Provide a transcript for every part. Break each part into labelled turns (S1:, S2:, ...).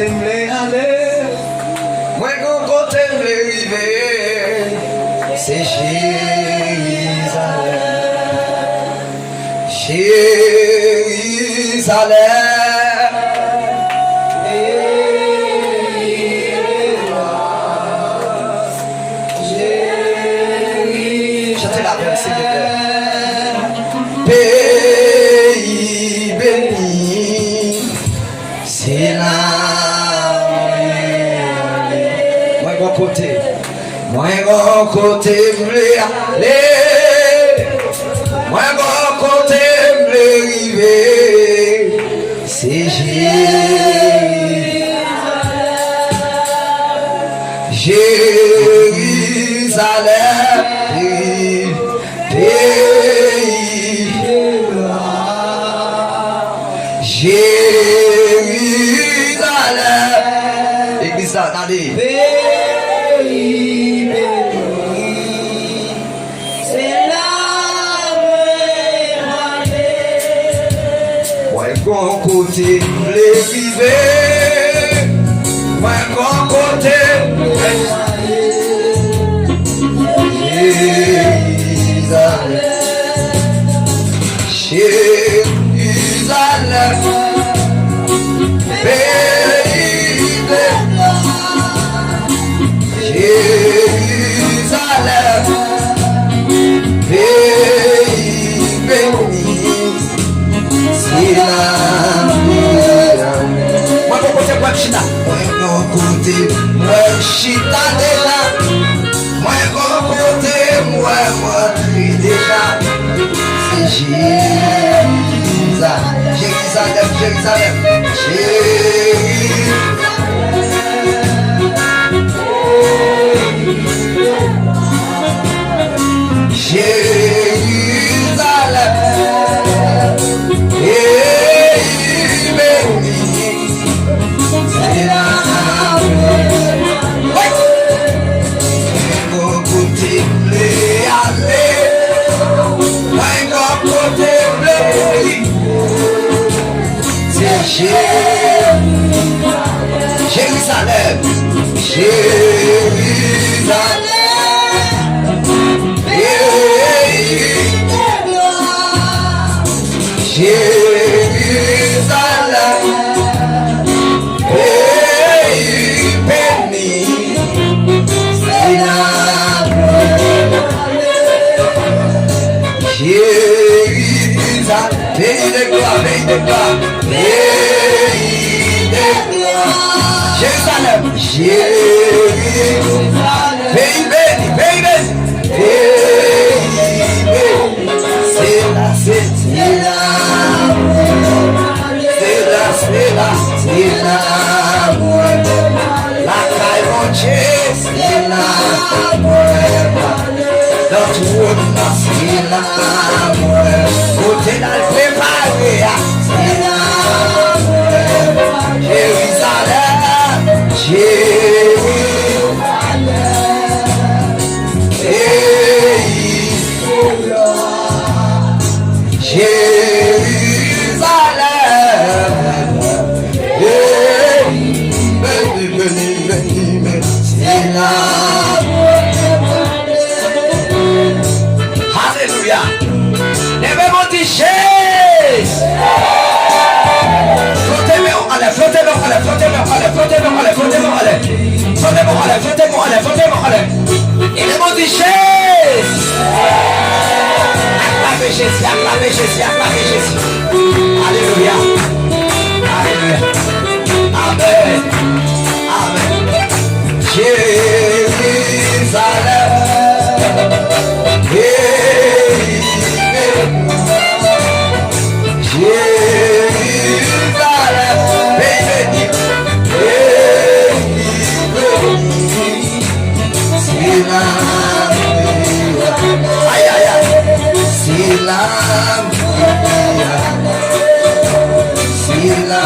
S1: côté m'l'est aller, moi qu'on côté m'l'est rivé, c'est Jérusalem, Jérusalem. Pays béni, c'est là. Moi mon côté m'l'est aller, moi mon côté m'l'est rivé, c'est Jérusalem, Jérusalem. Église là, attendez. Pays béni, c'est là moi mon côté m'l'est rivé, moi mon côté m'l'est Jérusalem, Jérusalem, pays béni, Jérusalem, pays béni, c'est la moi mon côté moi chita, moi mon côté moi chita déjà, moi mon côté moi déjà, c'est Jérusalem, Jérusalem, Jérusalem, pays béni, c'est la mon côté m'l'est aller, moi mon côté m'l'est c'est Jérusalem, Jérusalem, Jérusalem, pays béni, c'est la Jérusalem, pays de gloire, pays de gloire, pays de gloire, Jérusalem, Jérusalem, pays béni, pays béni, c'est là, c'est là, la caille mon Dieu, c'est là, dans tout le monde, c'est là, côté dans le préparé, c'est là, Jérusalem, Jérusalem, Alléluia. Levez-moi des chaises. Flottez-moi, allez, flottez-moi, allez, flottez-moi, allez, flottez-moi, allez, flottez-moi, allez, flottez-moi, allez, flottez-moi, allez, flottez-moi, allez. Levez-moi des chaises. Acclamez Jésus, acclamez Jésus, acclamez Jésus. Alléluia. Alléluia. Amen. Amen. Jérusalem. Jérusalem, pays béni, c'est la aïe aïe aïe, c'est la c'est la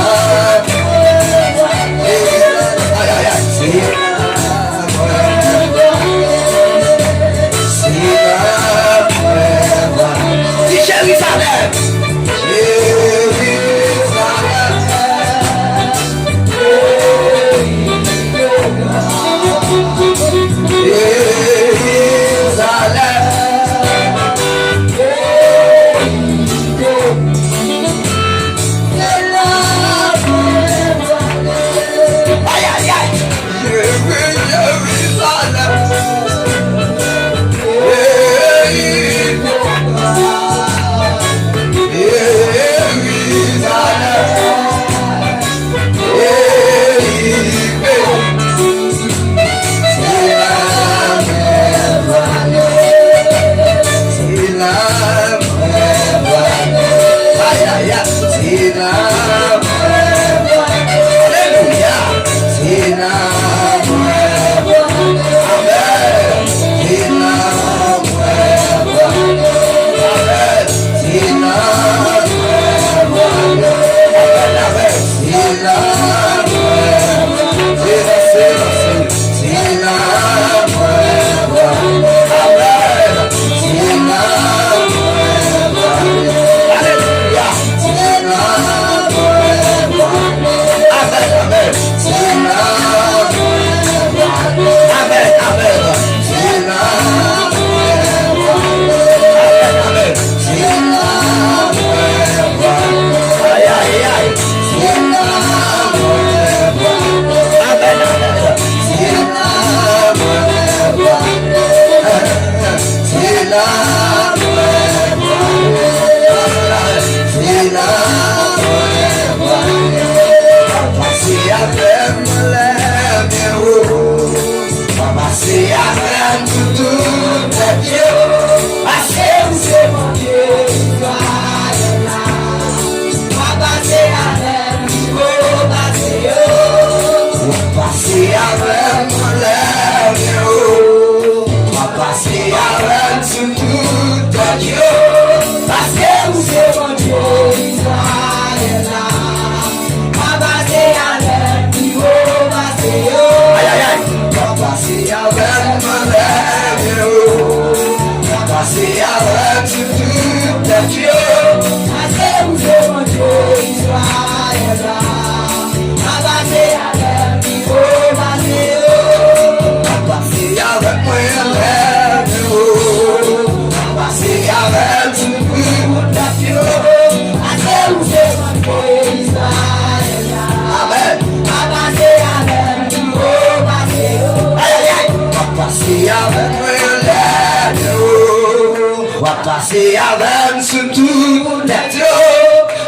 S1: Passer avec sur tout les dieux,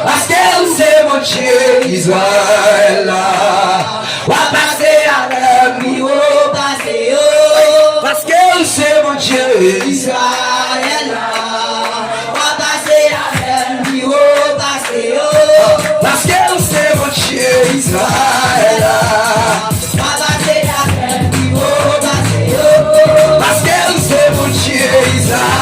S1: parce que c'est mon Dieu Israël. On va passer avec nous, parce que c'est mon Dieu Israël. On va passer avec nous, parce que c'est mon Dieu Israël. On va passer avec nous, parce que c'est mon Dieu Israël.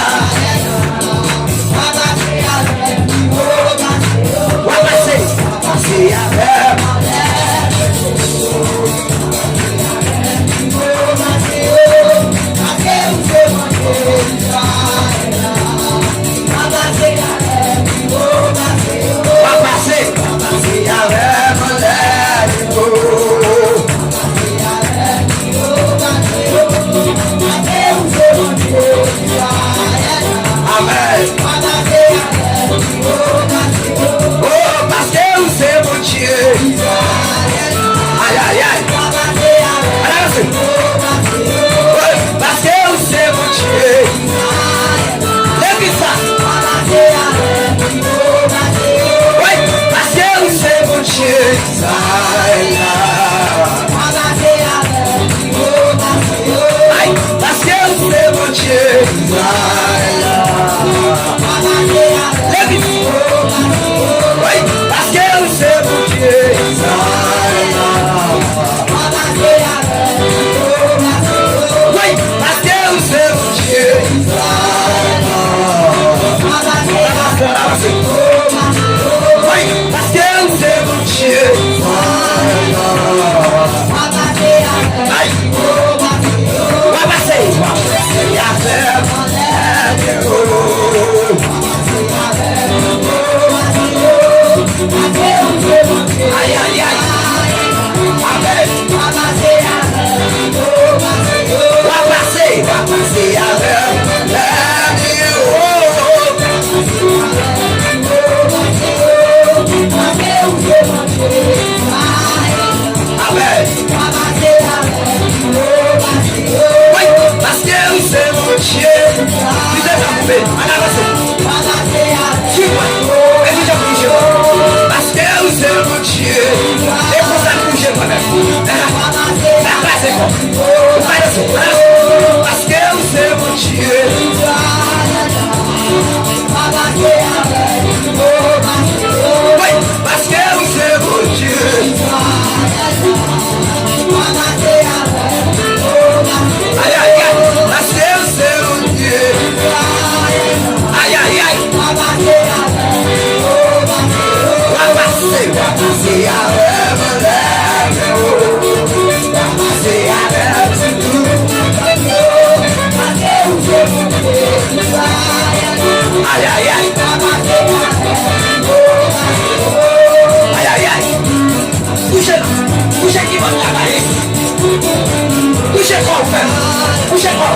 S1: Bouchez quoi, vous faites? Bouchez quoi?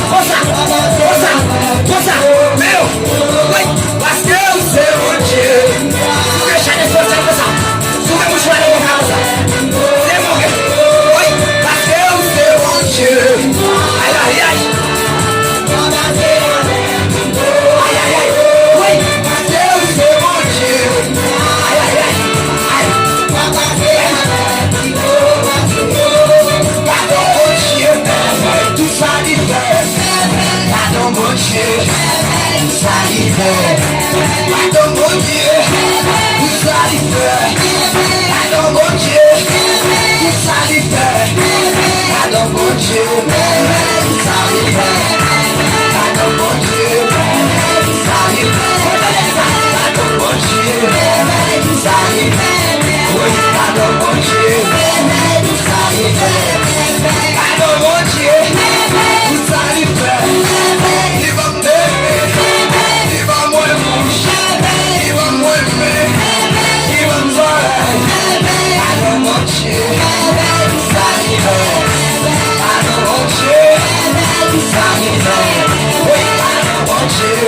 S1: Comme ça, comme ça, comme ça. Mais oui, parce que c'est mon Dieu. Vous pouvez changer comme ça. Vous pouvez vous choisir comme ça. C'est mon Dieu. Oui, parce que c'est mon Dieu. Aïe, aïe, aïe. Aïe, aïe, aïe. Oui, parce que c'est mon Dieu. Aïe, aïe, aïe. Pardon, mon Dieu. Tout ça dit fait. Pardon, mon Dieu. Tout ça dit fait. Pardon, mon Dieu. Tout ça dit fait. Pardon, mon Dieu. Tout ça dit fait. Pardon, mon Dieu. Tout ça dit fait. Pardon, mon Dieu. Tout ça dit fait. Pardon, mon Dieu. Tout ça dit fait. Oui, pardon, mon Dieu. Tout ça dit fait. Pardon, mon Dieu. Tout ça dit fait. Il va me donner. Il va me boucher. Il va me aimer. Il va me faire. Pardon, mon Dieu. Tout ça dit fait. Pardon, mon Dieu. Tout ça dit fait. Oui, pardon, mon Dieu.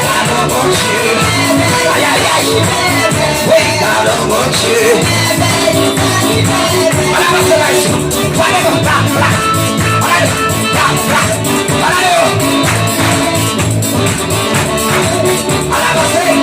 S1: Pardon, mon Dieu. Aïe, aïe, aïe. Oui, pardon, mon Dieu. Voilà, c'est là, ici. Voilà, là, là. Voilà, là, là. Voilà, là. Voilà, c'est.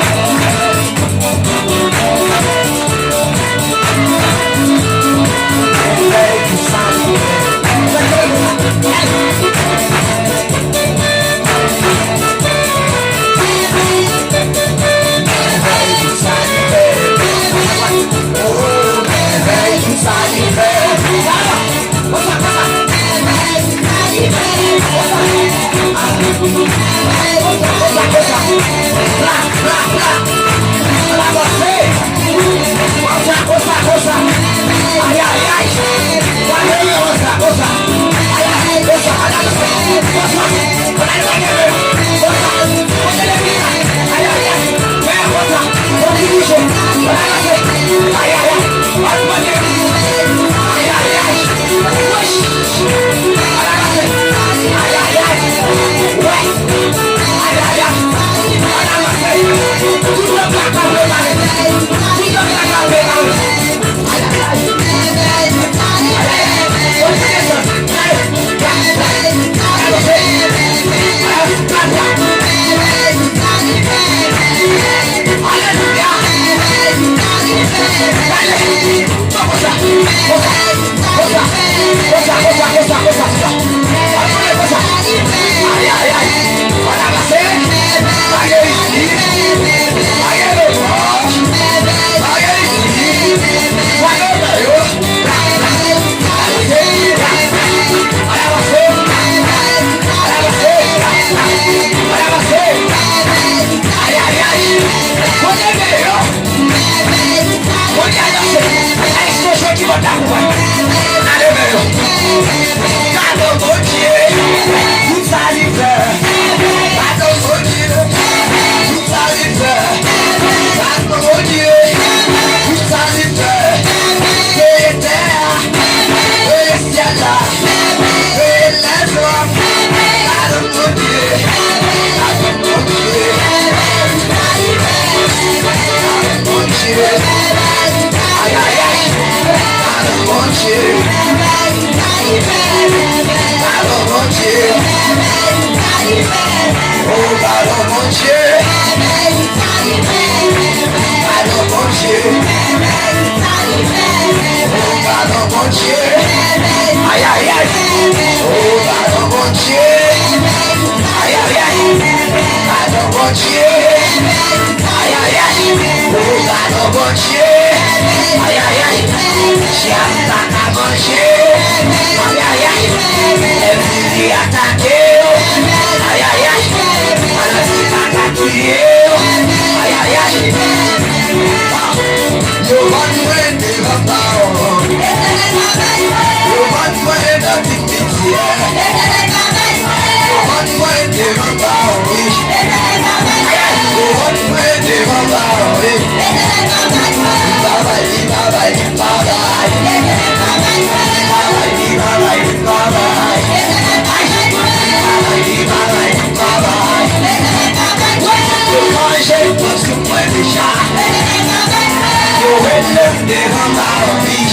S1: devant ma vie.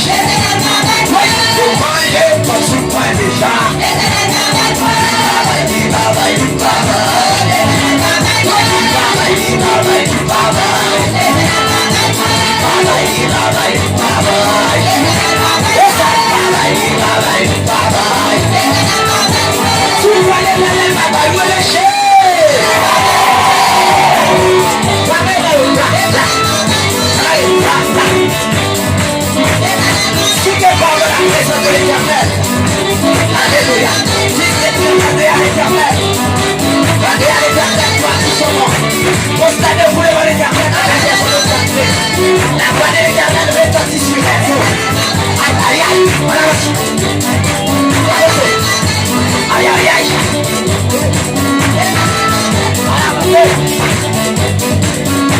S1: Oui, vous mangez comme sous point déjà. Alléluia. Regardez à l'éternel. Regardez à l'éternel, toi tout son nom. Constatez-vous devant l'éternel avec les volontés. La voix de l'éternel retentit sur les eaux. Aïe, aïe, aïe. Aïe, aïe, aïe.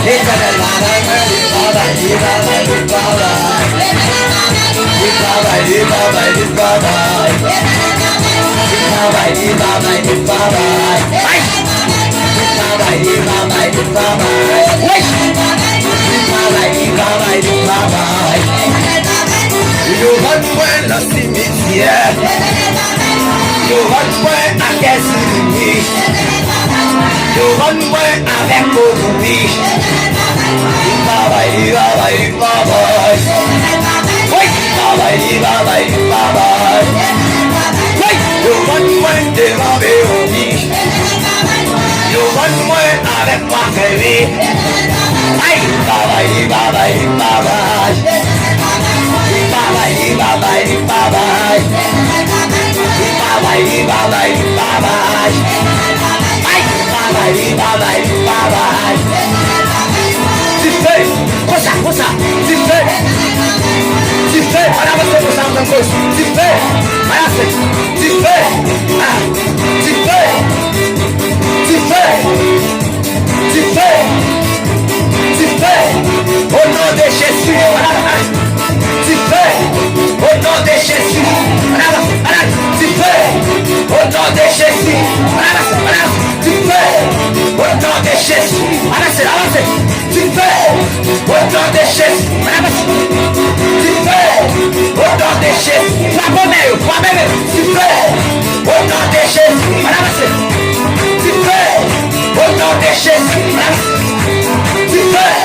S1: L'éternel va le cimetière, je rejoins à Cassini, je rejoins avec Kodoumi. Oui, je rejoins devant Véronique, je rejoins avec ma famille. Aïe, tu fais, comme ça, tu fais, voilà votre comme ça en cause, tu fais, voilà tu fais, au nom de Jésus, voilà, tu fais, au nom de Jésus, voilà, tu fais, au nom de Jésus, voilà, tu fais, au nom de Jésus, voilà, c'est l'avancée, tu fais, au nom de Jésus, voilà, tu fais, au nom de Jésus, tu fais, au nom de Jésus, voilà, tu fais, au nom de Jésus, voilà, tu fais, au nom de Jésus, voilà, tu fais, au nom de Jésus, tu fais,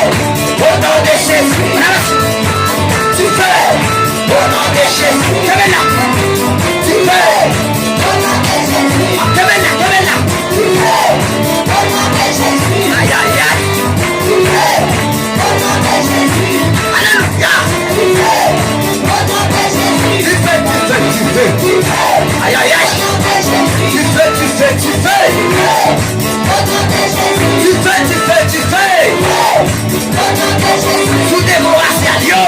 S1: au nom de Jésus, tu fais, au nom de Jésus, aïe aïe aïe, tu fais, au nom de Jésus, alléluia, tu fais, au nom de Jésus, tu fais, aïe aïe aïe, tu fais, tu fais, tout démocratie à Dieu,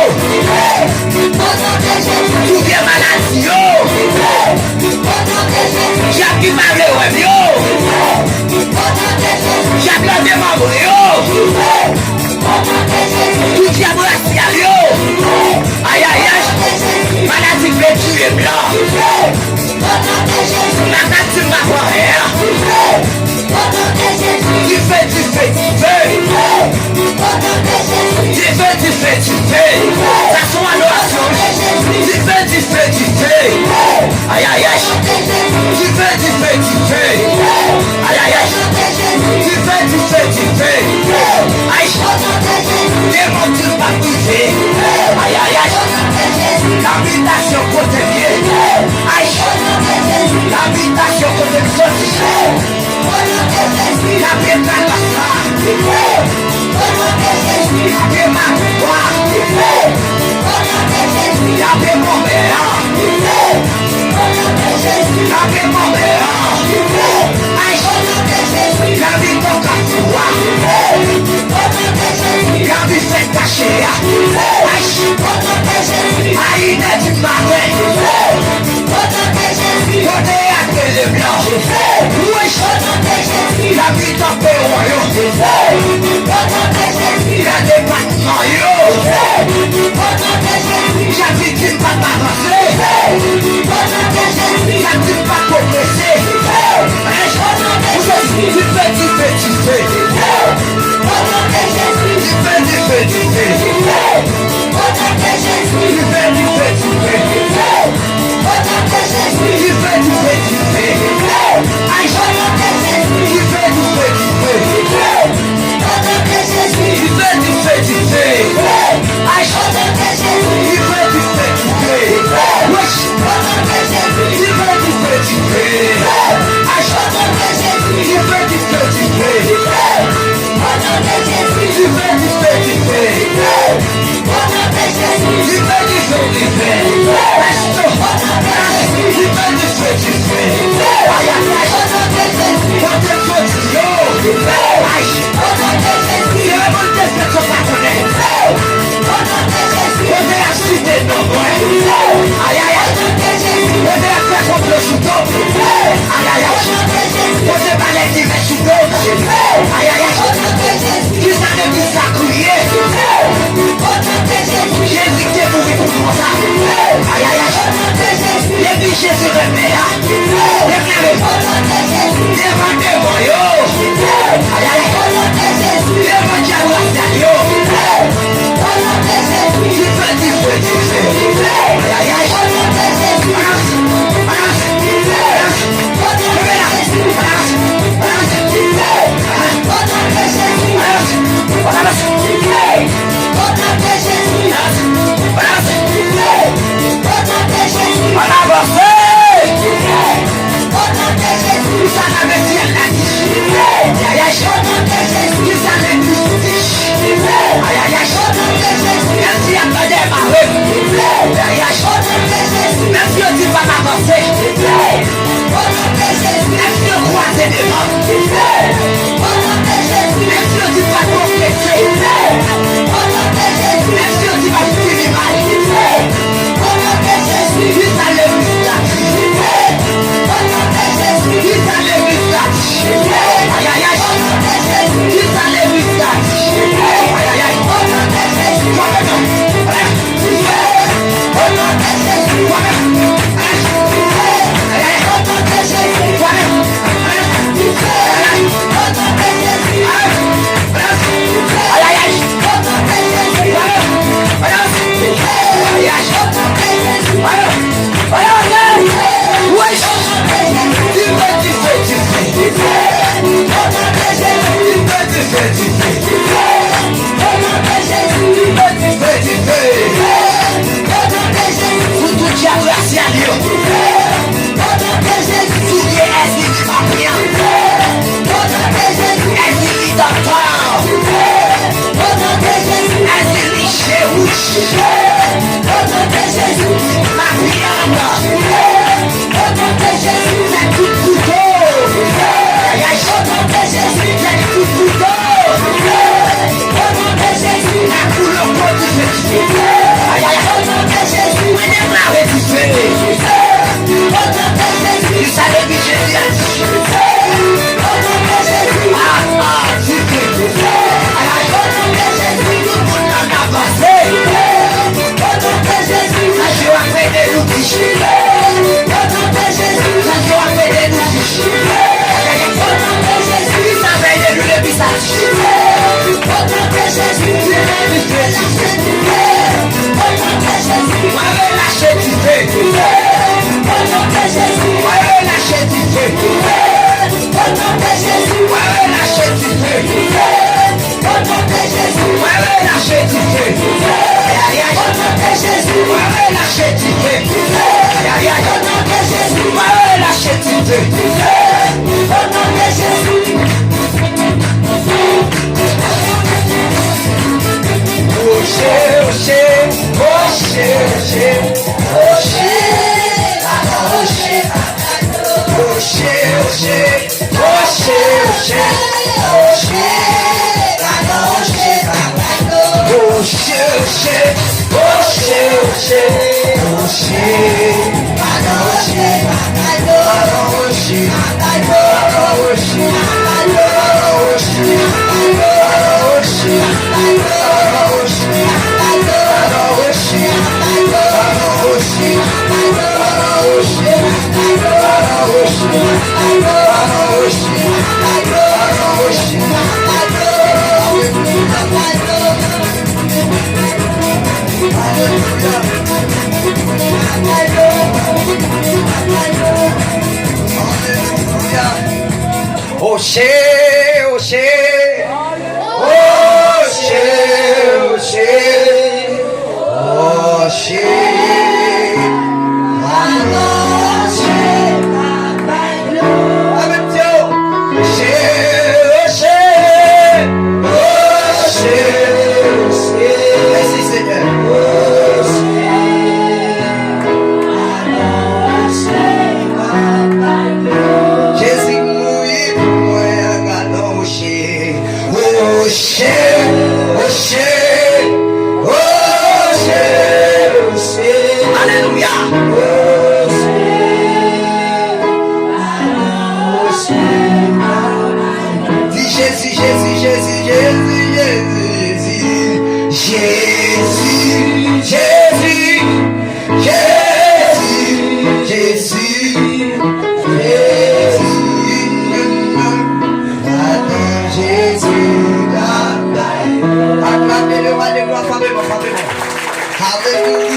S1: tout bien maladie, j'ai qui m'a le j'ai plein de membres, tout démocratie à Dieu, aïe aïe aïe, maladie fait tuer blanc, la nature m'a rien. Tu fais, ça sont à l'oration. Tu fais, aïe aïe aïe, tu fais, aïe aïe aïe, tu fais, aïe, démon tu vas bouger, aïe aïe aïe, l'habitation côté bien, aïe, l'habitation côté sorti, la bien la tu fais. Jésus remet à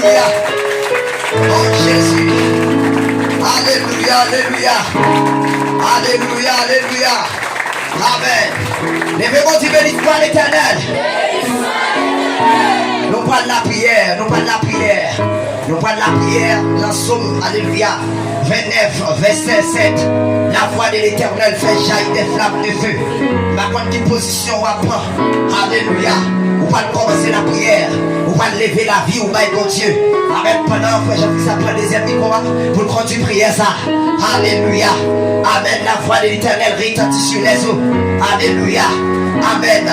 S1: Alléluia. Oh Jésus. Alléluia, alléluia. Alléluia, alléluia. Amen. Levez-vous du bénédiction à l'Éternel. Nous parlons de la prière, nous parlons de la prière. Nous parlons de la prière dans Somme, alléluia, 29, verset 7. La voix de l'Éternel fait jaillir des flammes de feu. Ma quelle position on va prendre. Alléluia. Vous pouvez commencer la prière. Vous pouvez lever la vie au bail de Dieu. Amen. Pendant que Jean-Christ prend le deuxième micro pour conduire prière ça. Alléluia. Amen. La voix de l'Éternel retentit sur les eaux. Alléluia. Amen.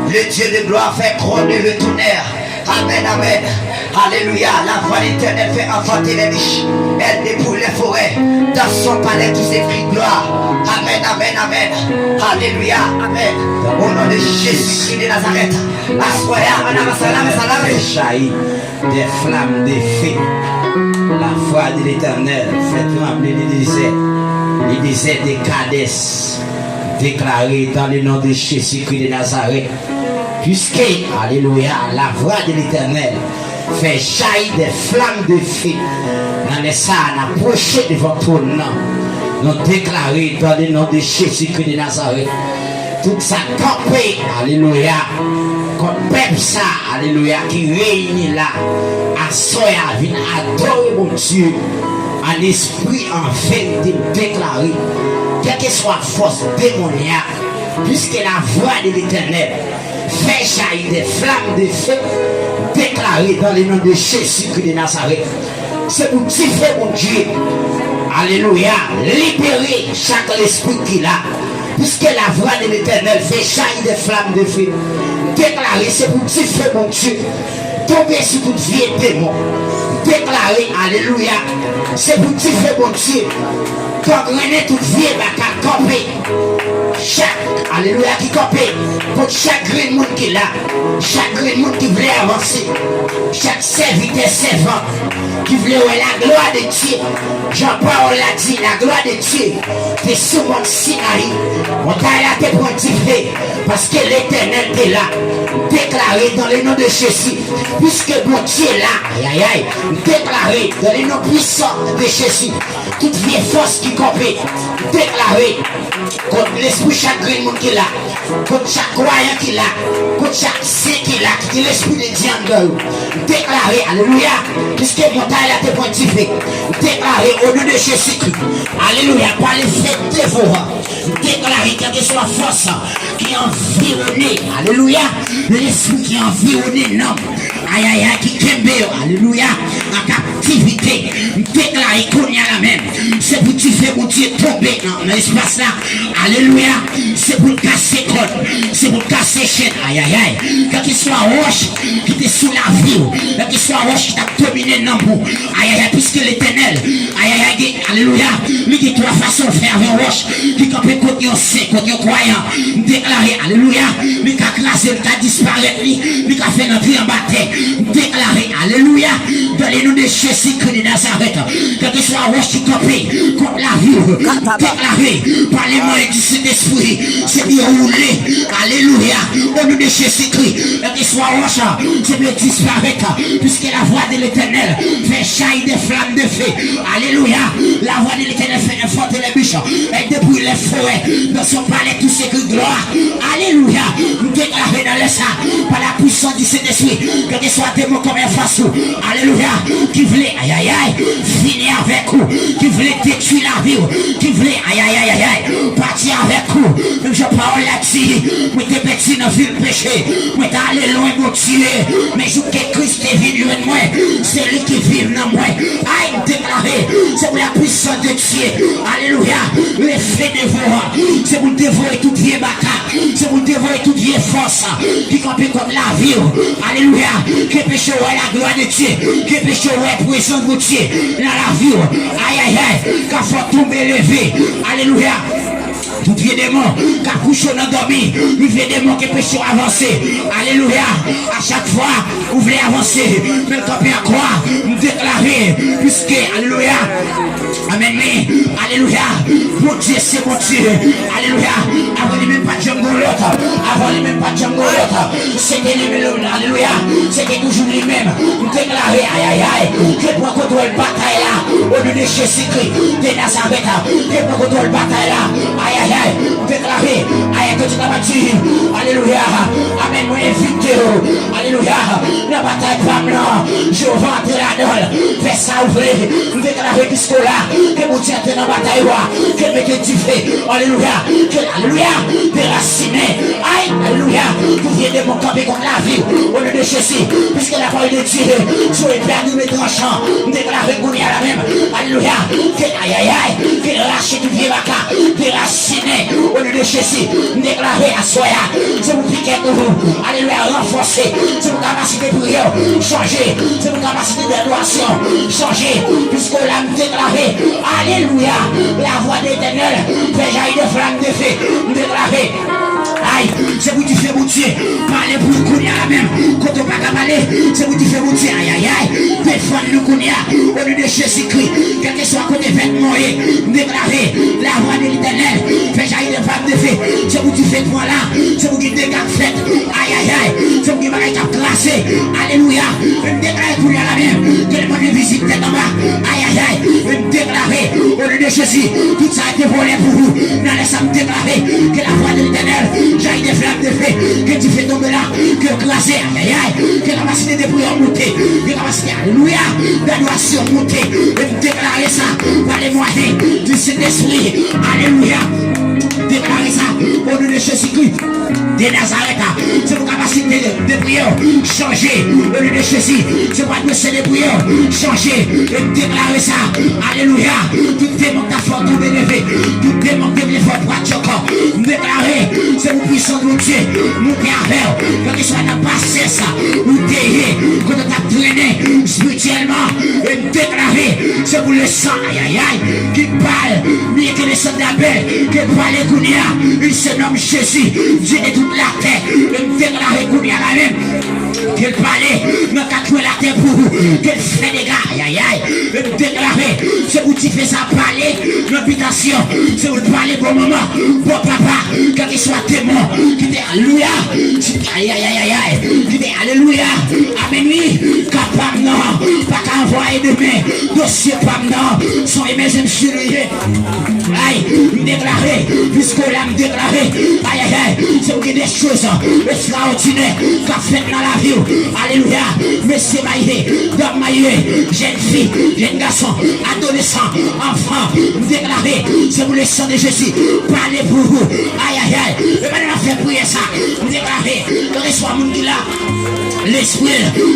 S1: Le Dieu de gloire fait couronner le tonnerre. Amen, amen. Alléluia. La voix de l'Éternel fait enfanter les biches. Elle dépouille les forêts. Dans son palais tout s'écrit gloire. Amen, amen, amen. Alléluia. Amen. Au nom de Jésus-Christ de Nazareth.
S2: Jaillit des flammes de feu. La voix de l'Éternel fait trembler les déserts de Cadès, déclaré dans le nom de Jésus-Christ de Nazareth. Puisque, alléluia, la voix de l'Éternel fait jaillir des flammes de feu. Dans les salles, approcher de votre nom, nous déclarer dans le nom de Jésus-Christ de Nazareth. Tout ça campé, alléluia, comme peuple ça, alléluia, qui réunit là, à soya, vient adorer mon Dieu, en esprit, en vérité, déclarer, quelle que soit force démoniaque, puisque la voix de l'Éternel fait jaillir des flammes de feu, déclarées dans le nom de Jésus-Christ de Nazareth. C'est pour tirer mon Dieu, alléluia, libérer chaque esprit qu'il a. Puisque la voix de l'Éternel fait jaillir des flammes de feu, déclarer, c'est pour tirer mon Dieu, tomber sur toute vie et démon. Déclarer, alléluia, c'est pour tirer mon Dieu, gangrener toute vie et baka camper. Chaque, alléluia, qui campé, pour chaque grand monde qui l'a, chaque grand monde qui voulait avancer, chaque serviteur servant qui voulait voir la gloire de Dieu. Jean-Paul l'a dit, la gloire de Dieu, c'est sous mon Sinaï. On t'a là pour tirer, parce que l'Éternel est là, déclaré dans le nom de Jésus, puisque mon Dieu est là, aïe aïe, déclaré dans le nom puissant de Jésus, toute vieille force qui campait, déclaré contre l'esprit chaque grand monde qui l'a, contre chaque croyant qui l'a, contre chaque saint qui l'a, qui est l'esprit de Dieu en dehors. Déclaré, alléluia, puisque mon taille a été pointifié, déclaré au nom de Jésus-Christ, alléluia, par les faits dévorants, déclaré quelle que soit la force qui environne, alléluia, l'esprit qui environne l'homme, aïe aïe aïe, qui kembe, alléluia, en captivité, déclaré qu'on y a la même, c'est pour tuer mon Dieu tomber dans l'espace là, alléluia, c'est pour casser code, c'est pour casser chaîne, aïe aïe aïe, quel qu'il soit roche qui était sous la vie, quel qu'il soit roche qui t'a dominé dans vous, aïe aïe aïe, puisque l'Éternel, aïe aïe aïe, alléluia, lui qui a trois façons de faire un roche, qui campait côté un saint, côté un croyant, déclaré, alléluia, lui qui a classé, qui a disparu, lui qui a fait notre vie en bataille, déclaré, alléluia, dans les noms de Jésus-Christ de Nazareth, quel qu'il soit roche qui campait contre la vie, déclaré par les moyens du Saint-Esprit, c'est bien roulé, alléluia, au nom de Jésus-Christ, quel qu'il soit roche, c'est bien disparaître, puisque la voix de l'Éternel fait jaillir des flammes de feu, alléluia, la voix de l'Éternel fait enfanter les biches, et dépouille les forêts, dans son palais tout ce que gloire, alléluia, nous déclarons dans le sang, par la puissance du Saint-Esprit, que ce soit démon comme un face, alléluia, qui voulait, aïe aïe aïe, finir avec vous, qui voulait détruire la vie, qui voulait, aïe aïe aïe aïe aïe, partir avec vous, même je parle là-dessus, moi t'es petit dans le péché, moi t'es allé loin mon Dieu, mais je que Christ est venu loin de moi, c'est lui qui vit dans moi, aïe, déclaré, c'est pour la puissance de Dieu, alléluia, les faits dévorants, c'est pour dévorer toute vieille bataille, c'est pour dévorer toute vieille force, qui campait comme la vie, alléluia, que péché ouais la gloire de Dieu, que péché ouais puissance de Dieu, dans la vie, aïe aïe aïe, quand faut tomber lever, alléluia. Tout vieux démon qui a couché dans dormi, tout vieux démon qui peut avancer. Alléluia. À chaque fois, vous voulez avancer. Mais quand vous croire, vous déclarez, puisque, alléluia. Amen. Alléluia. Mon Dieu, c'est mon Dieu. Alléluia. Avant les mêmes pas de jambe l'autre. Avant les mêmes pas de jambe l'autre. C'était les mêmes. Alléluia. C'était toujours les mêmes. Déclaré, aïe aïe aïe. Que pour contrôler bataille là. Au nom de Jésus-Christ. De Nazareth. Que pour contrôler bataille là. Aïe aïe aïe. Déclaré. Aïe que tu t'as battu. Alléluia. Amen. Moi invité. Alléluia. La bataille pas blanc. Je vais entrer là-dedans. Fais ça ouvrir. Déclaré jusqu'au là. Que mon Dieu est dans la bataille. Que me tu fais. Alléluia. Que alléluia. Déraciné. Aïe. Alléluia. Vous venez de mon camper contre la vie. Au nom de Jésus. Puisque la parole de Dieu. Soyez perdu mes tranchants. Déclaré qu'on y a la même. Alléluia. Que aïe aïe aïe. Que lâcher du vieux vaca. Déraciné. Au nom de Jésus. Déclaré à Soya. Je vous piquais pour vous. Alléluia. Renforcer. C'est votre capacité de prière. Changer. C'est votre capacité d'adoration. Changer. Puisque l'âme déclarée. Alléluia. La voix d'éternel. Fait jaillir de flammes de feu. Déclaré. Aïe, c'est vous qui faites mon Dieu. Parlez pour nous qu'on y a la même. Quand on ne peut pas parler, c'est vous qui faites mon Dieu. Aïe aïe aïe. Défendre nous qu'on y a. Au nom de Jésus-Christ. Quel que soit côté vêtements, déclaré la voix de l'éternel. Fait jaillir de flammes de feu. C'est vous qui faites moi là. C'est vous qui dégâts faites. Aïe aïe aïe. C'est vous qui m'avez classé. Alléluia. Me déclaré pour y a la même. Que le monde visite tête en bas. Aïe aïe aïe. Me déclaré au nom de Jésus. Tout ça a été volé pour vous. Non, laissez-moi déclarer que la voix de l'éternel. J'ai des flammes de feu que tu fais tomber là, que classer, aïe aïe, que la capacité de prière monter, que la capacité, alléluia, d'adoration monter, et déclarer ça par les moyens du Saint-Esprit, alléluia. Déclarez ça au nom de Jésus-Christ de Nazareth. C'est vos capacités de prière changer au nom de Jésus. C'est votre dossier de prière changer et déclarer ça. Alléluia. Tout démon ta force tout bénéfice. Tout démon de l'effort pour ton corps. Déclarer. C'est vous puissant de mon Dieu. Mon Père quand il soit dans le passé ça. Ou déhé. Quand on t'a traîné spirituellement. Et déclarer. C'est vous le sang. Aïe aïe aïe. Qui parle. Mieux que les sang d'Abel. Qui parle. Il se nomme Jésus, Dieu de toute la terre. Il déclare qu'on y a la même. Qu'il parlait, mais qu'à tuer la terre pour vous. Qu'il fait des gars, aïe aïe aïe. Il déclare, c'est vous qui faites ça parler, l'habitation. C'est vous qui parlez bon moment, bon papa, quand il soit témoin, qui dit alléluia, aïe aïe aïe aïe aïe, qui dit alléluia, amen oui, capable non, pas qu'à envoyer demain, dossier pas non, son émergence chirurgien. Aïe, il déclarait, puisque l'âme déclarée, aïe aïe aïe, c'est vous qui des choses extraordinaires qu'a fait dans la vie. Alléluia, monsieur maillé, dame maillé, jeune fille, jeune garçon, adolescent, enfant, déclaré, c'est vous le sang de Jésus, parlez pour vous, aïe aïe aïe, et maintenant on fait prier ça, déclaré, que soit mon qui là, l'esprit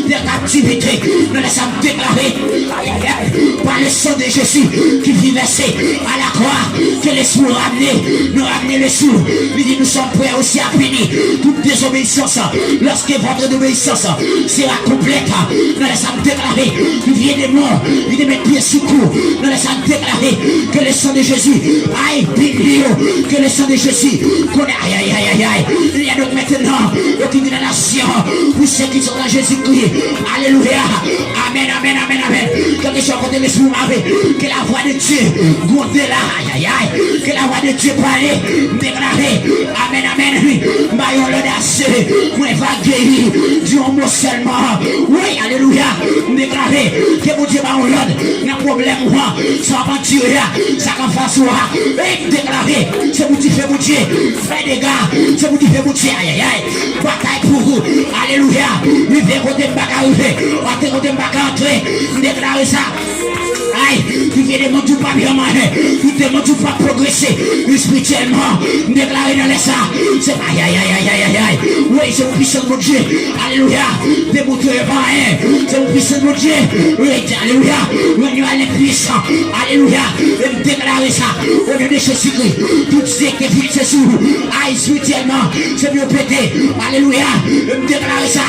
S2: de captivité, nous laissons déclarer, aïe aïe aïe, par le sang de Jésus qui vit versé à la croix, que les sourds nous ramener les sourds, il dit nous sommes prêts aussi à punir toute désobéissance, lorsque votre obéissance sera complète, nous laissons déclarer, il vient des morts, il est mettre pied sous cou, nous laissons déclarer que le sang de Jésus aïe, que le sang de Jésus connaît, aïe aïe aïe aïe aïe, il y a donc maintenant aucune nation pour ceux qui sont dans Jésus-Christ, alléluia, amen, amen, amen, amen, que les gens côté l'esprit mauvais, que la voix de Dieu gourde là, aïe aïe aïe, que la voix de Dieu parle, déclarer, amen, amen, oui, maillot l'audace, moi va guérir, du mot seulement, oui, alléluia, déclarer, que mon Dieu va en l'ordre, n'a problème, moi, ça va tuer, ça va faire soi, et déclarer, c'est vous qui fait mon Dieu, frère des gars, c'est vous qui fait mon Dieu, aïe aïe aïe, bataille pour vous, alléluia, lui fait côté bac arriver, côté bac entrer, déclarer ça. Aïe, tu viens de mon tout pas bien manger, tu te mon tout pas progresser, spirituellement, déclarer dans les ça, c'est aïe aïe aïe aïe aïe aïe, oui, c'est mon puissant de mon Dieu, alléluia, démontrer pas rien, c'est mon puissant de mon Dieu, oui, alléluia, nous allons puissants, alléluia, et déclarer ça, au nom de Jésus-Christ, tout ce qui est fixé sur vous, aïe, spirituellement, c'est mieux pété, alléluia, et déclarer ça.